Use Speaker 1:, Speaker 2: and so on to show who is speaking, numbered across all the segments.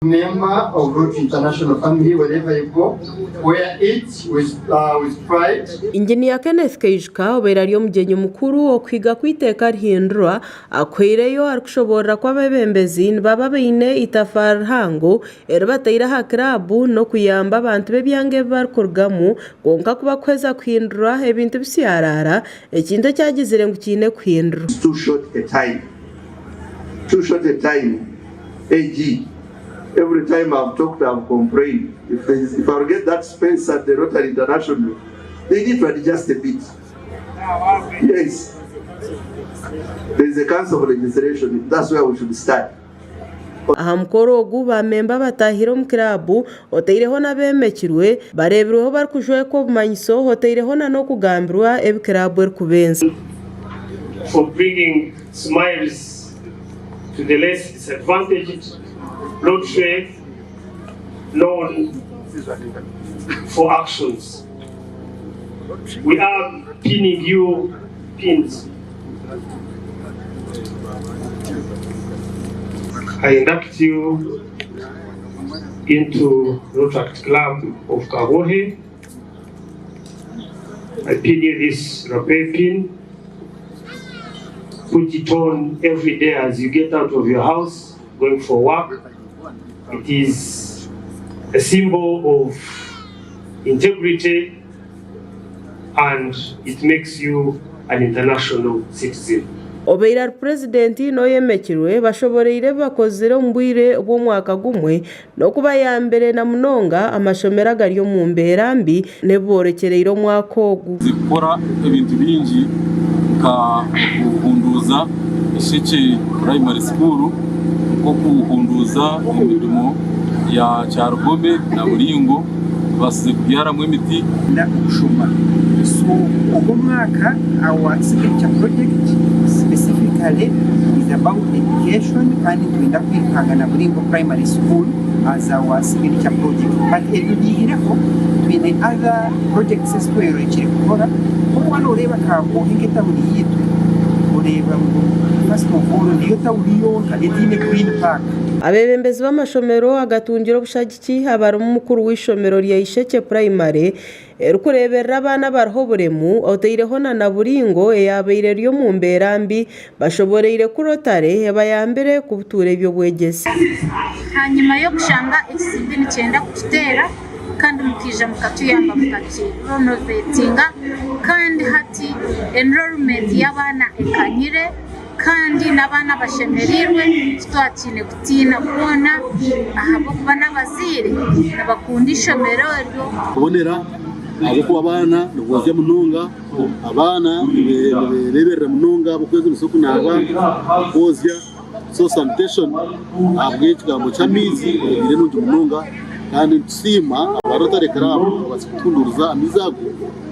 Speaker 1: Member of Root International Family wherever you go, wear it with pride.
Speaker 2: Engineer Kenneth Kaijuka obera ryo mugenyi mukuru okwiga kwiteka rihindura akwireyo arikushobora kw'abebembezi baba baine itafarhango erbatayira ha club no kuyamba abantu bebyange barikurugamu konka kuba kweza kuhindura ebintu bisyarara ekintu kyagizire ngu kine kuhindura.
Speaker 3: Too short a time. AG. Every time I've talked, I've complained. If I get that space at the Rotary International, they need to adjust a bit. Yes. There is a council of legislation. That's where we should start.
Speaker 2: Aha mukoro ogu bamemba batahira omu club otaireho n'abemekirwe barebireho barikushweka obumanyiso otaireho n'okugambirwa ebi club erikubenza.
Speaker 4: For bringing smiles to the less disadvantaged, not faith, known for actions. We are pinning you pins. I induct you into Rotary Club of Kagohe. I pin you this rapé pin. Put it on every day as you get out of your house, going for work. It is a symbol of integrity and it makes you an international citizen.
Speaker 2: Obeira Purezidenti no yemekirwe bashoboreire bakozere ombwire bw'omwaka gumwe no kuba ya mbere na munonga amashomera gari mu mbera mbi neborekereire omwaka ogu
Speaker 5: zikora ebintu bingi ka kuhunduza isheke primary school ko kuhunduza imirimo ya Charugome na Buringo basize kubyara mu emiti
Speaker 6: ndakushuma. So Omumateeka, our signature project specifically is about education and to end up with Buringo Primary School as our signature project. But edudigireho twine other projects eskwero ekiri kukora one oreba ka bohingeta buri yitu oreba ngo first of all niyo tawuliyo kadetine Green Park.
Speaker 2: Abebembezi b'amashomero agatungiro obushagiki abari mukuru w'ishomero lya Isheke Primary erukureberera abana bariho buremu otaireho na Buringo eyabeire ryo mu mbera mbi bashoboreire kurotare ebayambere kubutura ebyo bwegezi.
Speaker 7: Hanyuma yo kushanga ekisibi nikyenda kututera kandi mukija mukatuyamba mukakirenovatinga kandi hati enrollment y'abana ekanyire kandi n'abana bashemerirwe twakine kutina kubona ahabo kuba n'abazire n'abakunda ishomero eryo
Speaker 8: kubonera abo kuba abana nubwoze munonga abana beberera munonga bokweza musoko naba bozya so sanitation abwe kigambo cyamizi bire n'undi munonga kandi nsima abarotare karabu abasikunduruza amizago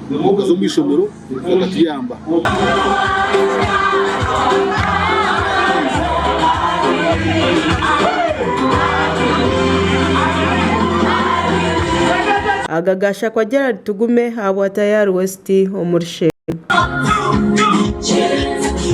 Speaker 8: mukazo mwishomero bakatuyamba.
Speaker 2: Agagasha kwa Gerard Tugume habwa tayari West omurshe.